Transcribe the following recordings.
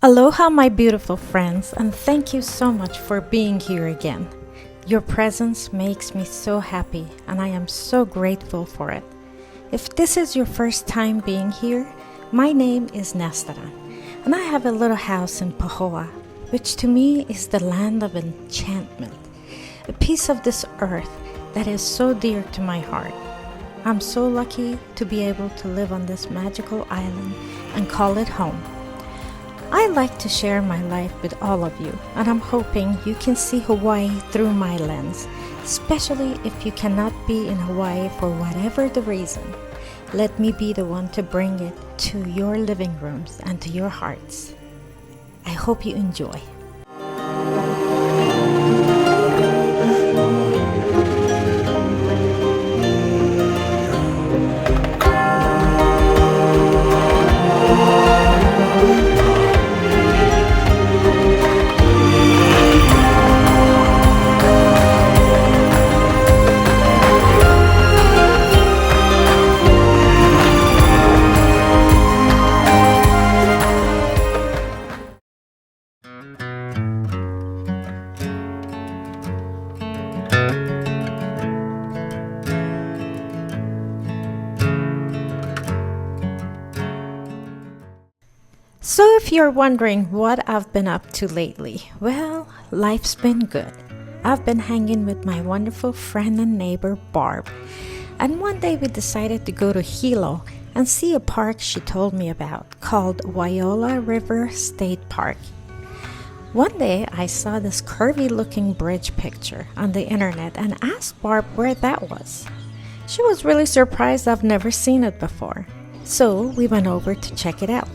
Aloha, my beautiful friends, and thank you so much for being here again. Your presence makes me so happy, and I am so grateful for it. If this is your first time being here, my name is Nastaran, and I have a little house in Pahoa, which to me is the land of enchantment, a piece of this earth that is so dear to my heart. I'm so lucky to be able to live on this magical island and call it home. I like to share my life with all of you, and I'm hoping you can see Hawaii through my lens, especially if you cannot be in Hawaii for whatever the reason. Let me be the one to bring it to your living rooms and to your hearts. I hope you enjoy. So if you're wondering what I've been up to lately, well, life's been good. I've been hanging with my wonderful friend and neighbor Barb, and one day we decided to go to Hilo and see a park she told me about called Wailua River State Park. One day I saw this curvy looking bridge picture on the internet and asked Barb where that was. She was really surprised I've never seen it before, so we went over to check it out.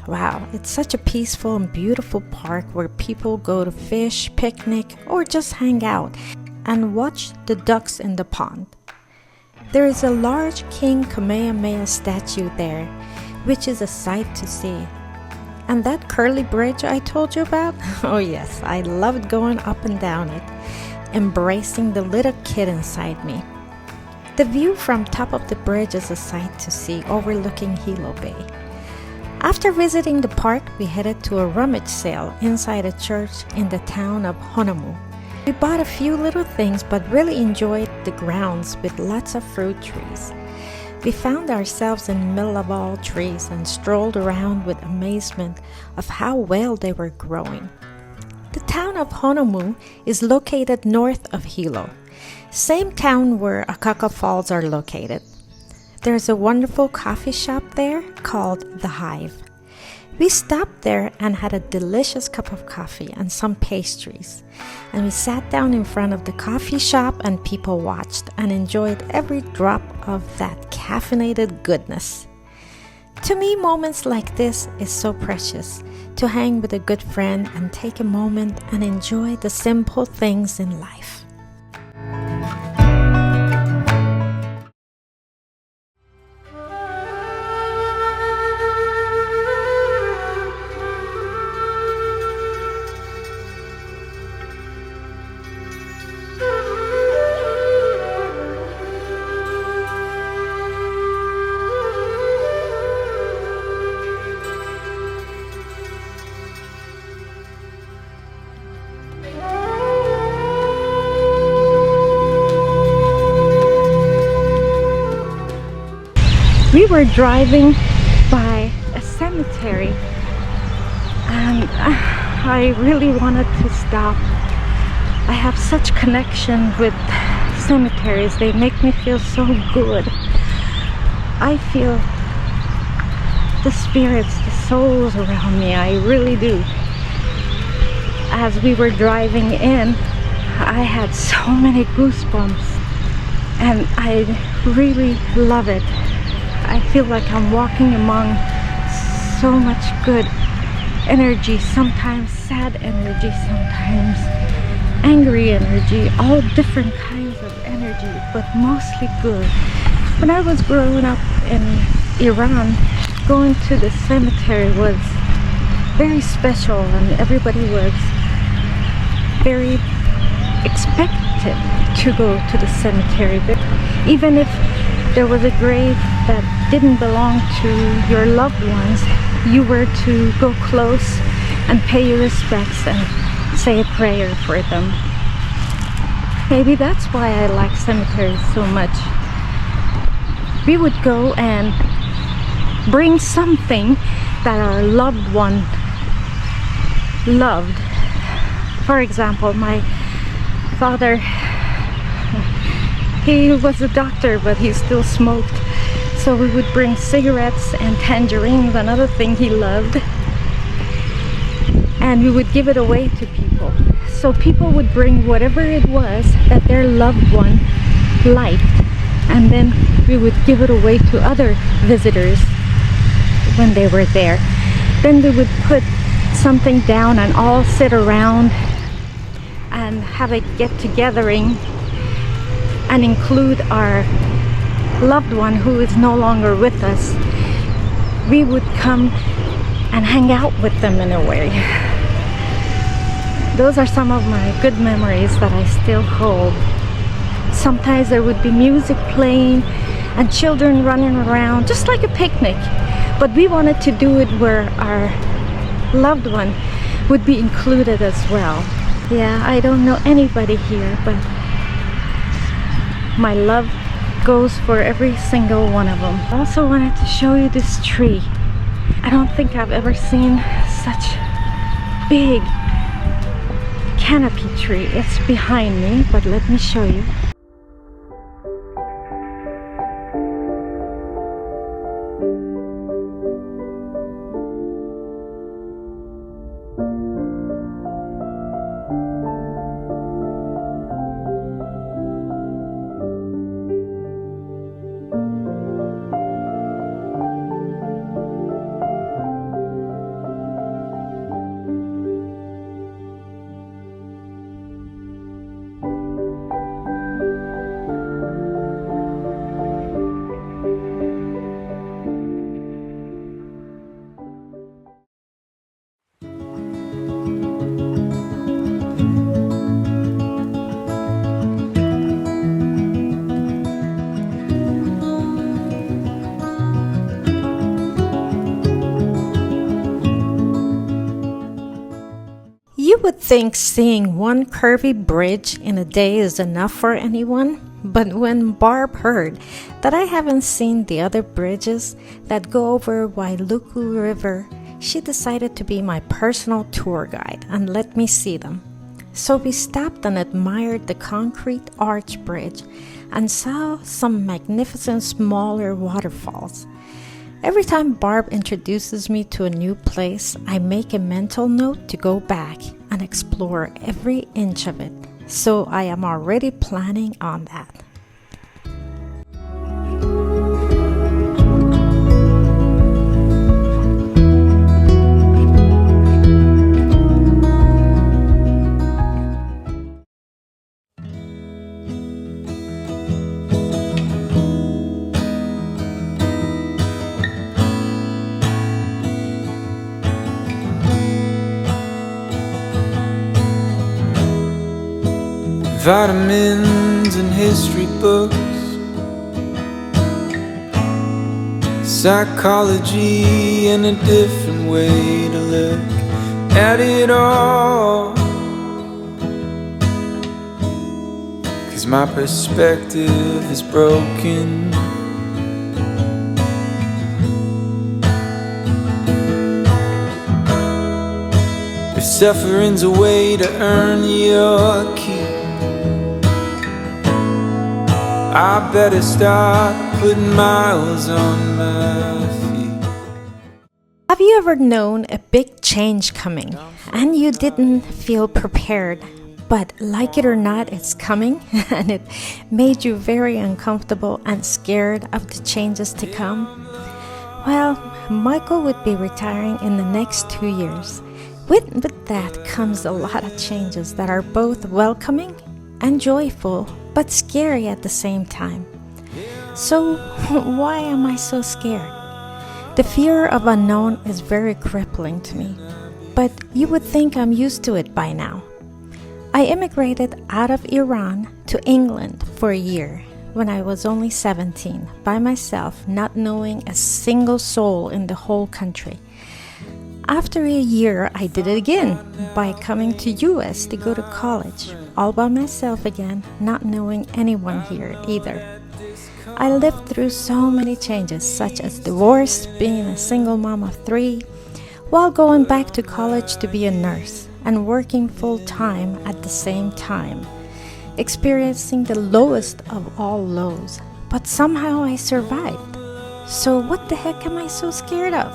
Wow, it's such a peaceful and beautiful park where people go to fish, picnic, or just hang out and watch the ducks in the pond. There is a large King Kamehameha statue there, which is a sight to see. And that curly bridge I told you about? Oh yes, I loved going up and down it, embracing the little kid inside me. The view from top of the bridge is a sight to see, overlooking Hilo Bay. After visiting the park, we headed to a rummage sale inside a church in the town of Honomu. We bought a few little things but really enjoyed the grounds with lots of fruit trees. We found ourselves in the middle of all trees and strolled around with amazement of how well they were growing. The town of Honomu is located north of Hilo, same town where Akhavan Falls are located. There's a wonderful coffee shop there called The Hive. We stopped there and had a delicious cup of coffee and some pastries. And we sat down in front of the coffee shop and people watched and enjoyed every drop of that caffeinated goodness. To me, moments like this is so precious, to hang with a good friend and take a moment and enjoy the simple things in life. We were driving by a cemetery and I really wanted to stop. I have such connection with cemeteries. They make me feel so good. I feel the spirits, the souls around me. I really do. As we were driving in, I had so many goosebumps and I really love it. I feel like I'm walking among so much good energy, sometimes sad energy, sometimes angry energy, all different kinds of energy, but mostly good. When I was growing up in Iran, going to the cemetery was very special and everybody was very expected to go to the cemetery. But even if there was a grave that didn't belong to your loved ones, you were to go close and pay your respects and say a prayer for them. Maybe that's why I like cemeteries so much. We would go and bring something that our loved one loved. For example, my father, he was a doctor, but he still smoked. So we would bring cigarettes and tangerines, another thing he loved. And we would give it away to people. So people would bring whatever it was that their loved one liked. And then we would give it away to other visitors when they were there. Then we would put something down and all sit around and have a get-togethering and include our loved one who is no longer with us. We would come and hang out with them in a way. Those are some of my good memories that I still hold. Sometimes there would be music playing and children running around, just like a picnic. But we wanted to do it where our loved one would be included as well. Yeah, I don't know anybody here, but my love goes for every single one of them. I also wanted to show you this tree. I don't think I've ever seen such big canopy tree. It's behind me, but let me show you. You would think seeing one curvy bridge in a day is enough for anyone, but when Barb heard that I haven't seen the other bridges that go over Wailua River, she decided to be my personal tour guide and let me see them. So we stopped and admired the concrete arch bridge and saw some magnificent smaller waterfalls. Every time Barb introduces me to a new place, I make a mental note to go back and explore every inch of it. So I am already planning on that. Vitamins and history books, psychology and a different way to look at it all. 'Cause my perspective is broken. If suffering's a way to earn your keep, I better start putting miles on my feet. Have you ever known a big change coming and you didn't feel prepared, but like it or not, it's coming and it made you very uncomfortable and scared of the changes to come? Well, Michael would be retiring in the next 2 years. With that comes a lot of changes that are both welcoming and joyful, but scary at the same time. So why am I so scared? The fear of unknown is very crippling to me, but you would think I'm used to it by now. I immigrated out of Iran to England for a year when I was only 17, by myself, not knowing a single soul in the whole country. After a year, I did it again by coming to US to go to college, all by myself again, not knowing anyone here either. I lived through so many changes, such as divorce, being a single mom of 3, while going back to college to be a nurse and working full-time at the same time, experiencing the lowest of all lows, but somehow I survived. So what the heck am I so scared of?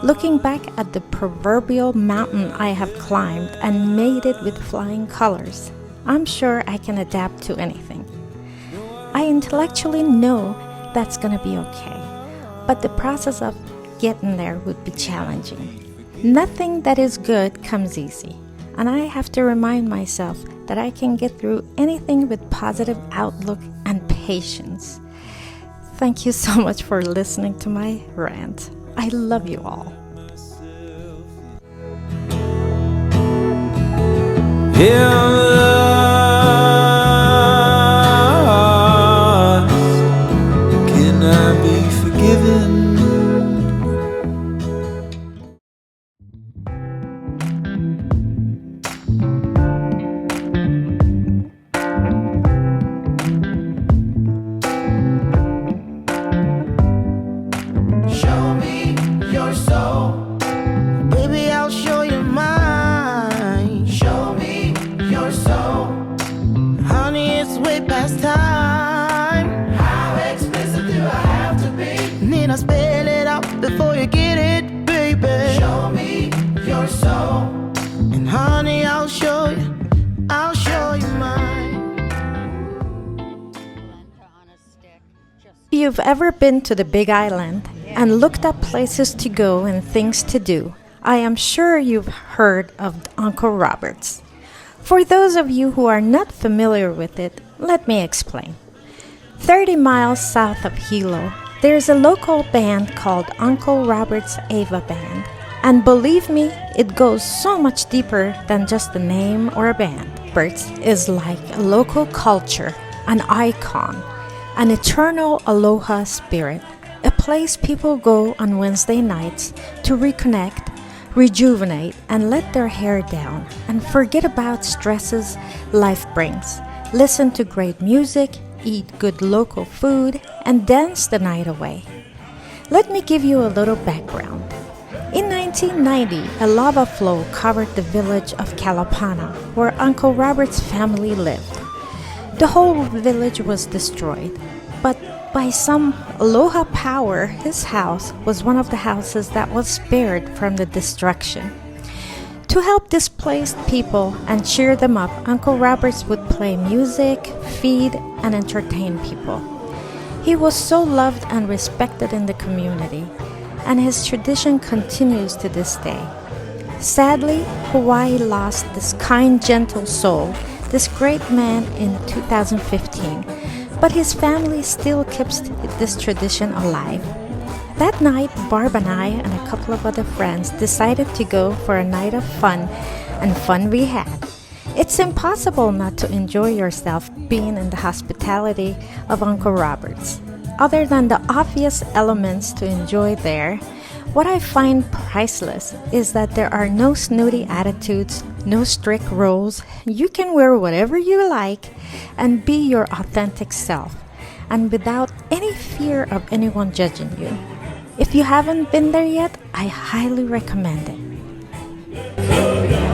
Looking back at the proverbial mountain I have climbed and made it with flying colors, I'm sure I can adapt to anything. I intellectually know that's gonna be okay, but the process of getting there would be challenging. Nothing that is good comes easy, and I have to remind myself that I can get through anything with positive outlook and patience. Thank you so much for listening to my rant. I love you all. Yeah, I'm lost. Can I be forgiven? Show me your soul. Baby, I'll show you mine. Show me your soul. Honey, it's way past time. How explicit do I have to be? Need I spell it out before you get it, baby? Show me your soul. And honey, I'll show you mine. If you've ever been to the Big Island and looked up places to go and things to do, I am sure you've heard of Uncle Robert's. For those of you who are not familiar with it, let me explain. 30 miles south of Hilo, there's a local band called Uncle Robert's Ava Band. And believe me, it goes so much deeper than just a name or a band. Robert's is like a local culture, an icon, an eternal aloha spirit, a place people go on Wednesday nights to reconnect, rejuvenate, and let their hair down and forget about stresses life brings. Listen to great music, eat good local food, and dance the night away. Let me give you a little background. In 1990, a lava flow covered the village of Kalapana, where Uncle Robert's family lived. The whole village was destroyed, but by some Aloha power, his house was one of the houses that was spared from the destruction. To help displaced people and cheer them up, Uncle Roberts would play music, feed, and entertain people. He was so loved and respected in the community, and his tradition continues to this day. Sadly, Hawaii lost this kind, gentle soul, this great man, in 2015, but his family still keeps this tradition alive. That night, Barb and I and a couple of other friends decided to go for a night of fun, and fun we had. It's impossible not to enjoy yourself being in the hospitality of Uncle Robert's. Other than the obvious elements to enjoy there, what I find priceless is that there are no snooty attitudes, no strict rules. You can wear whatever you like and be your authentic self, and without any fear of anyone judging you. If you haven't been there yet, I highly recommend it. Yeah.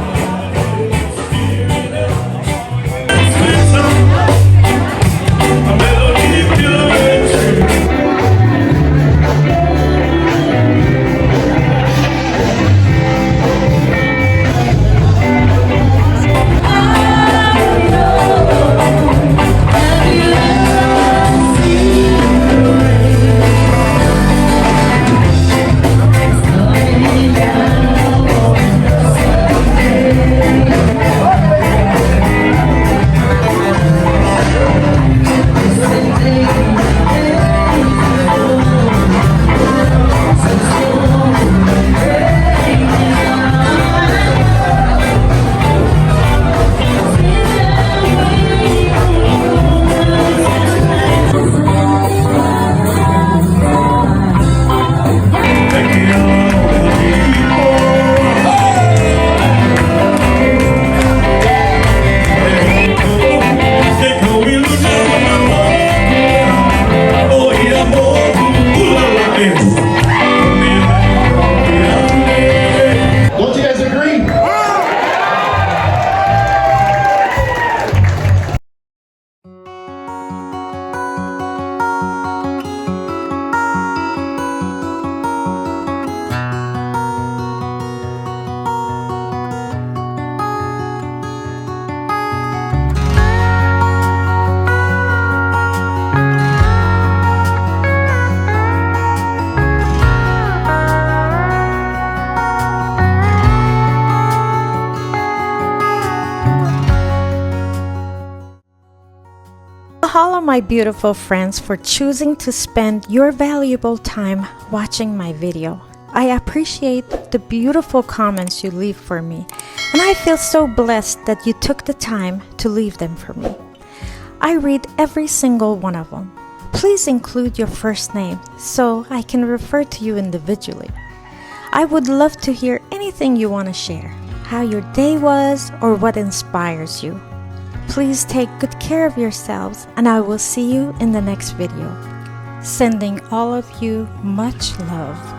my beautiful friends, for choosing to spend your valuable time watching my video. I appreciate the beautiful comments you leave for me, and I feel so blessed that you took the time to leave them for me. I read every single one of them. Please include your first name so I can refer to you individually. I would love to hear anything you want to share, how your day was, or what inspires you. Please take good care of yourselves, and I will see you in the next video. Sending all of you much love.